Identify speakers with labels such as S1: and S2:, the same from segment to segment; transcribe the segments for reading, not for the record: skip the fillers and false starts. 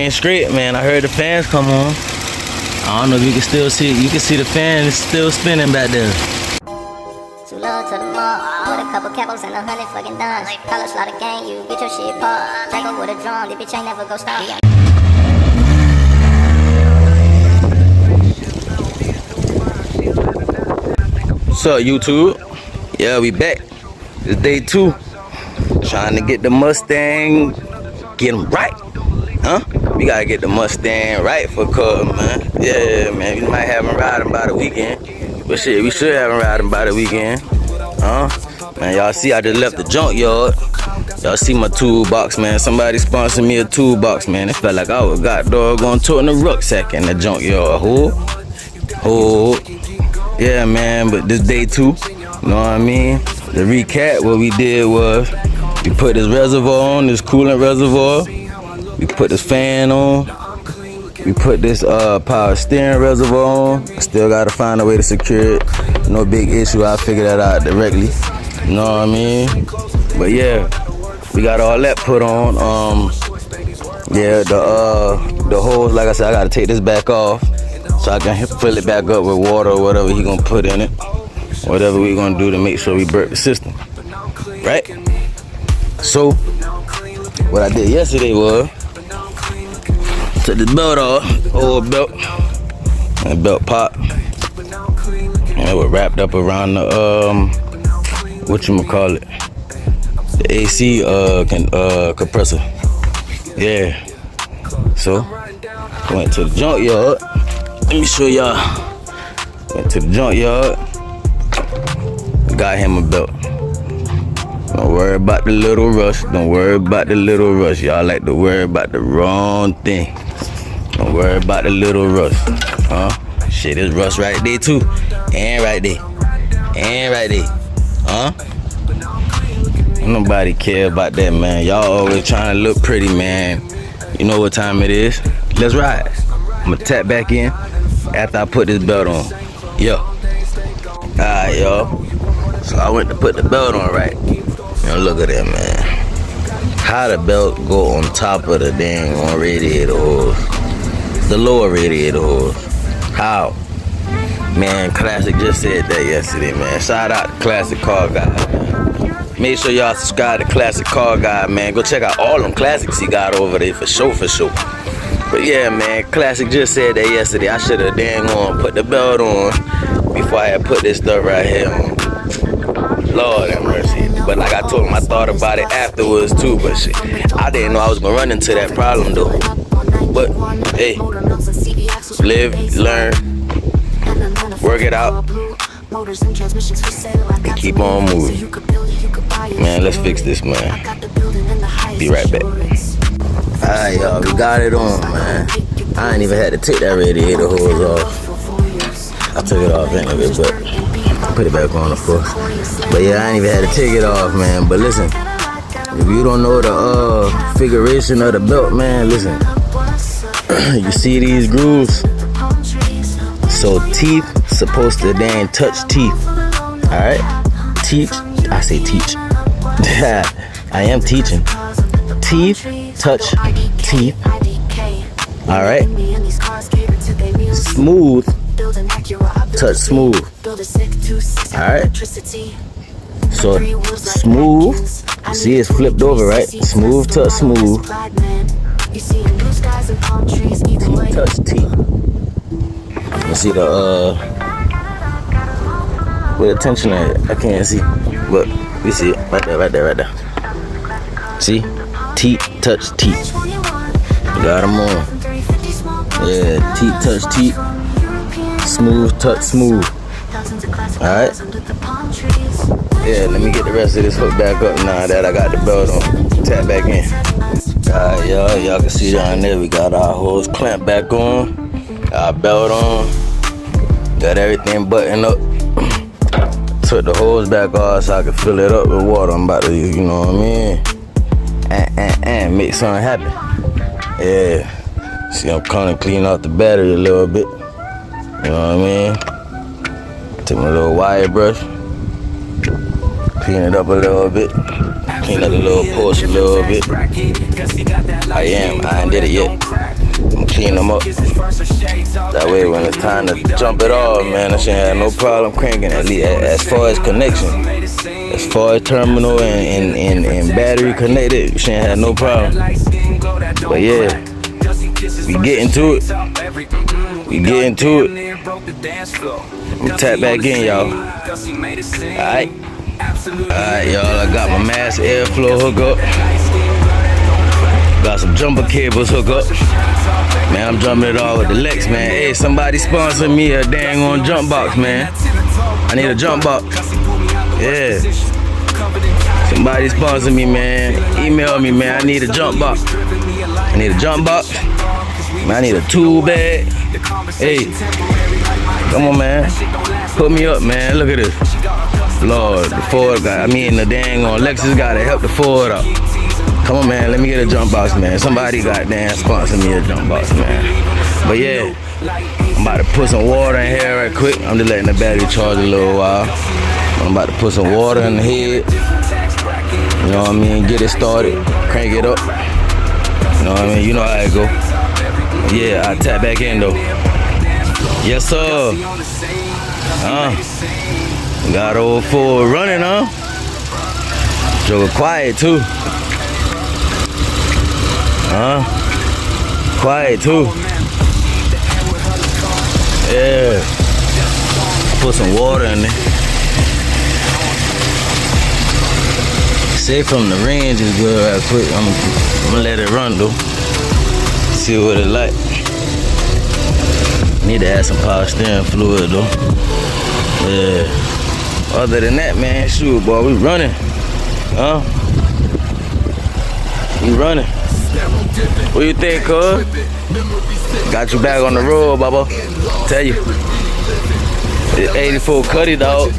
S1: Ain't straight, man. I heard the fans come on. I don't know if you can still see it. You can see the fan is still spinning back there.
S2: Too low to the mall, with a couple capos and 100 fucking dimes. College lot of gang, you get your shit popped. Take up with a drum, the bitch ain't never go stop.
S1: What's up, YouTube? Yeah, we back. It's day 2. Trying to get the Mustang, get them right. Huh? We gotta get the Mustang right for Cub, man. Yeah, man. We might have him riding by the weekend. But shit, we should have him riding by the weekend. Huh? Man, y'all see I just left the junkyard. Y'all see my toolbox, man. Somebody sponsored me a toolbox, man. It felt like I was doggone toting a rucksack in the junkyard. Oh. Yeah, man, but this day 2. You know what I mean? The recap, what we did was we put this reservoir on, this coolant reservoir. We put this fan on. We put this power steering reservoir on. I still gotta find a way to secure it. No big issue, I'll figure that out directly. You know what I mean? But yeah, we got all that put on. Yeah, the hose, like I said, I gotta take this back off so I can fill it back up with water or whatever he gonna put in it. Whatever we gonna do to make sure we burp the system. Right? So, what I did yesterday was took this belt off, old belt, and the belt popped, and it was wrapped up around the whatchamacallit, the AC compressor. Yeah. So went to the junkyard. Let me show y'all. Went to the junkyard. Got him a belt. Don't worry about the little rush. Don't worry about the little rush. Y'all like to worry about the wrong thing. Don't worry about the little rush. Huh? Shit, it's rush right there too. And right there. And right there. Huh? Nobody care about that, man. Y'all always trying to look pretty, man. You know what time it is. Let's ride. I'ma tap back in after I put this belt on. Yo. Alright, y'all. So I went to put the belt on right. Now look at that, man. How the belt go on top of the dang on radiator hose? The lower radiator hose. How? Man, Classic just said that yesterday, man. Shout out to Classic Car Guy, man. Make sure y'all subscribe to Classic Car Guy, man. Go check out all them classics he got over there for sure. But yeah, man, Classic just said that yesterday. I should have dang on put the belt on before I had put this stuff right here on. Lord have mercy. But like I told him, I thought about it afterwards too, but shit, I didn't know I was gonna run into that problem though. But hey, live, learn, work it out, and keep on moving. Man, let's fix this, man. Be right back. Alright, y'all, we got it on, man. I ain't even had to take that radiator hose off. I took it off anyway, but put it back on, of course. But yeah, I ain't even had to take it off, man. But listen, if you don't know the configuration of the belt, man, listen. You see these grooves? So teeth supposed to dang touch teeth. Alright? Teach. I say teach. I am teaching. Teeth touch teeth. Alright? Smooth touch smooth. Alright? So smooth, see it's flipped over, right? Smooth touch smooth. Teeth touch teeth. You see the with the tension at it, I can't see, but you see it right there. See? Teeth touch teeth. Got them on. Yeah, teeth touch teeth. Smooth touch smooth. Alright? Yeah, let me get the rest of this hook back up now that I got the belt on. Tap back in. Alright, y'all can see down there we got our hose clamped back on. Our belt on. Got everything buttoned up. Took the hose back off so I could fill it up with water. I'm about to, you know what I mean? And make something happen. Yeah. See, I'm kind of cleaning out the battery a little bit. You know what I mean? Take my little wire brush, clean it up a little bit, clean up the little portion a little bit. I ain't did it yet. clean them up. That way when it's time to jump it off, man, I shouldn't have no problem cranking. At least as far as connection, as far as terminal and battery connected, you shouldn't have no problem. But yeah, we get into it. We get into it. I'm gonna tap back in, y'all. Alright. Alright, y'all. I got my mass airflow hook up. Got some jumper cables hook up. Man, I'm jumping it all with the Lex, man. Hey, somebody sponsor me a dang on jump box, man. I need a jump box. Yeah. Somebody sponsor me, man. Email me, man. I need a jump box. I need a jump box. Man, I need a tool bag. Hey, come on, man. Put me up, man. Look at this. Lord, the Ford guy. The dang on Lexus gotta help the Ford out. Come on, man. Let me get a jump box, man. Somebody goddamn sponsor me a jump box, man. But yeah, I'm about to put some water in here right quick. I'm just letting the battery charge a little while. I'm about to put some water in the head. You know what I mean? Get it started. Crank it up. You know what I mean? You know how it go. Yeah, I tap back in though. Yes, sir. Got old Ford running, huh? Joker quiet too. Quiet too. Yeah. Put some water in there. Say from the range is good right quick. I'm gonna let it run though. See what it like. Need to add some power steering fluid though. Yeah. Other than that, man, shoot, boy, we running. We running. What you think, cuz? Got you back on the road, Bubba. Tell you. It's 84 Cuddy, dog.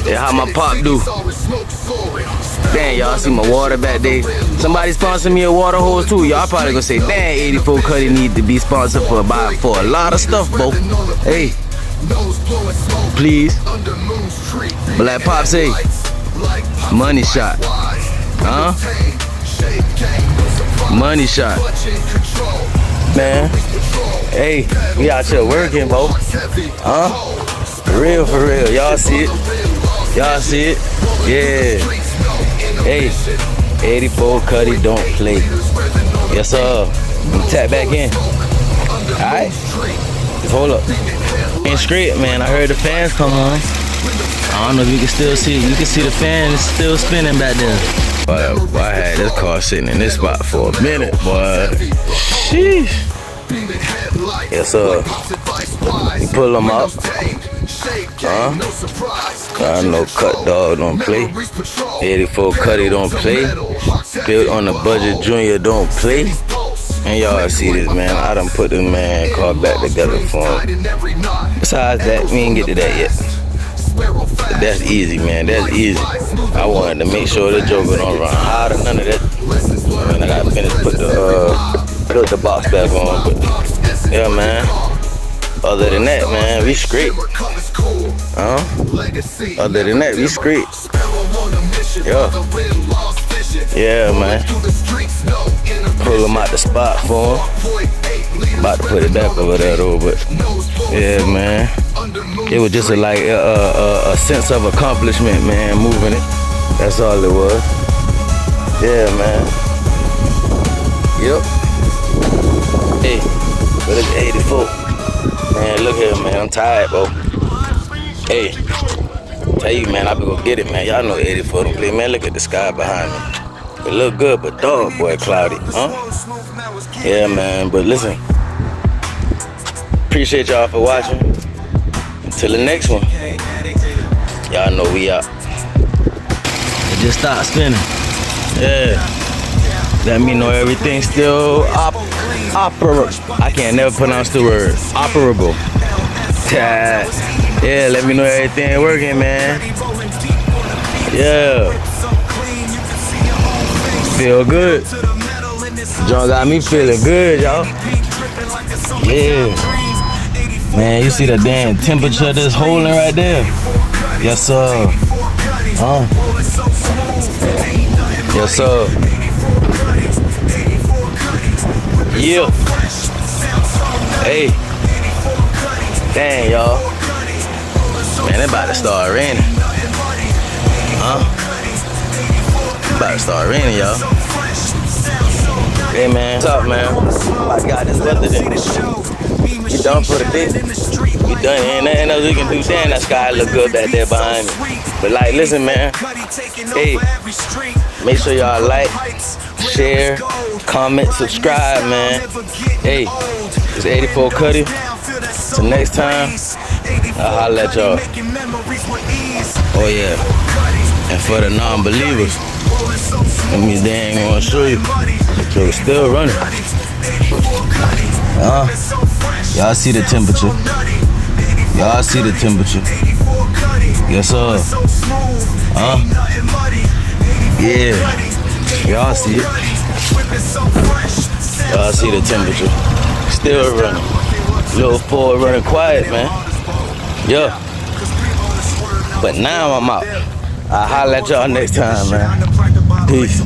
S1: Yeah, how my pop do? Damn, y'all see my water back there. Somebody sponsor me a water hose too. Y'all probably gonna say, damn, 84 Cuddy need to be sponsored for a lot of stuff, bro. Hey, please. But like Pop say, money shot. Money shot. Man, hey, we out here working, bro. For real, for real. Y'all see it? Y'all see it? Yeah. Hey, 84 Cuddy don't play. Yes, sir. Tap back in. Alright? Just hold up. Ain't straight, man. I heard the fans come on. I don't know if you can still see it. You can see the fan is still spinning back there. Boy, I had this car sitting in this spot for a minute, boy. Sheesh. Yes, sir. You pull them up. I know Cut Dog don't play. 84 Cuddy don't play. Built on the budget, Junior don't play. And y'all see this, man. I done put this man car back together for him. Besides that, we ain't get to that yet. But that's easy, man. That's easy. I wanted to make sure the Joker don't run hot or none of that. And I gotta finish put the box back on. But yeah, man. Other than that, man, we straight. Other than that, we straight. Yeah. Yeah, man. Pull him out the spot for him. About to put it back over there though, but yeah, man. It was just a sense of accomplishment, man, moving it. That's all it was. Yeah, man. Yep. Hey, but it's 84. Man, look here, man. I'm tired, bro. Hey, tell you, man, I be gonna get it, man. Y'all know 84 don't play, man. Look at the sky behind me. It look good, but dog, boy, cloudy, huh? Yeah, man. But listen, appreciate y'all for watching. Until the next one, y'all know we out. It just stopped spinning. Yeah. Let me know everything's still operable. I can't never pronounce the word. Operable. Yeah, let me know everything working, man. Yeah. Feel good. John got me feeling good, y'all. Yeah. Man, you see the damn temperature that's holding right there? Yes, sir. Yes, sir. Yeah. Hey. Dang, y'all. Man, it about to start raining. Huh? About to start raining, y'all. Hey, man. What's up, man? My God, this weather then. You done for the day? You done? Ain't nothing else we can do. Damn, that sky look good back there behind me. But, like, listen, man. Hey, make sure y'all like, share, comment, subscribe, man. Hey, it's 84 Cuddy. Till next time, I'll holler at y'all. Oh yeah, and for the non-believers, that means they ain't gonna show you. So it's still running. Y'all see the temperature. Y'all see the temperature. Yes sir. Yeah. Y'all see it. Y'all see the temperature. Still running. Little Ford running quiet, man. Yeah. But now I'm out. I'll holler at y'all next time, man. Peace.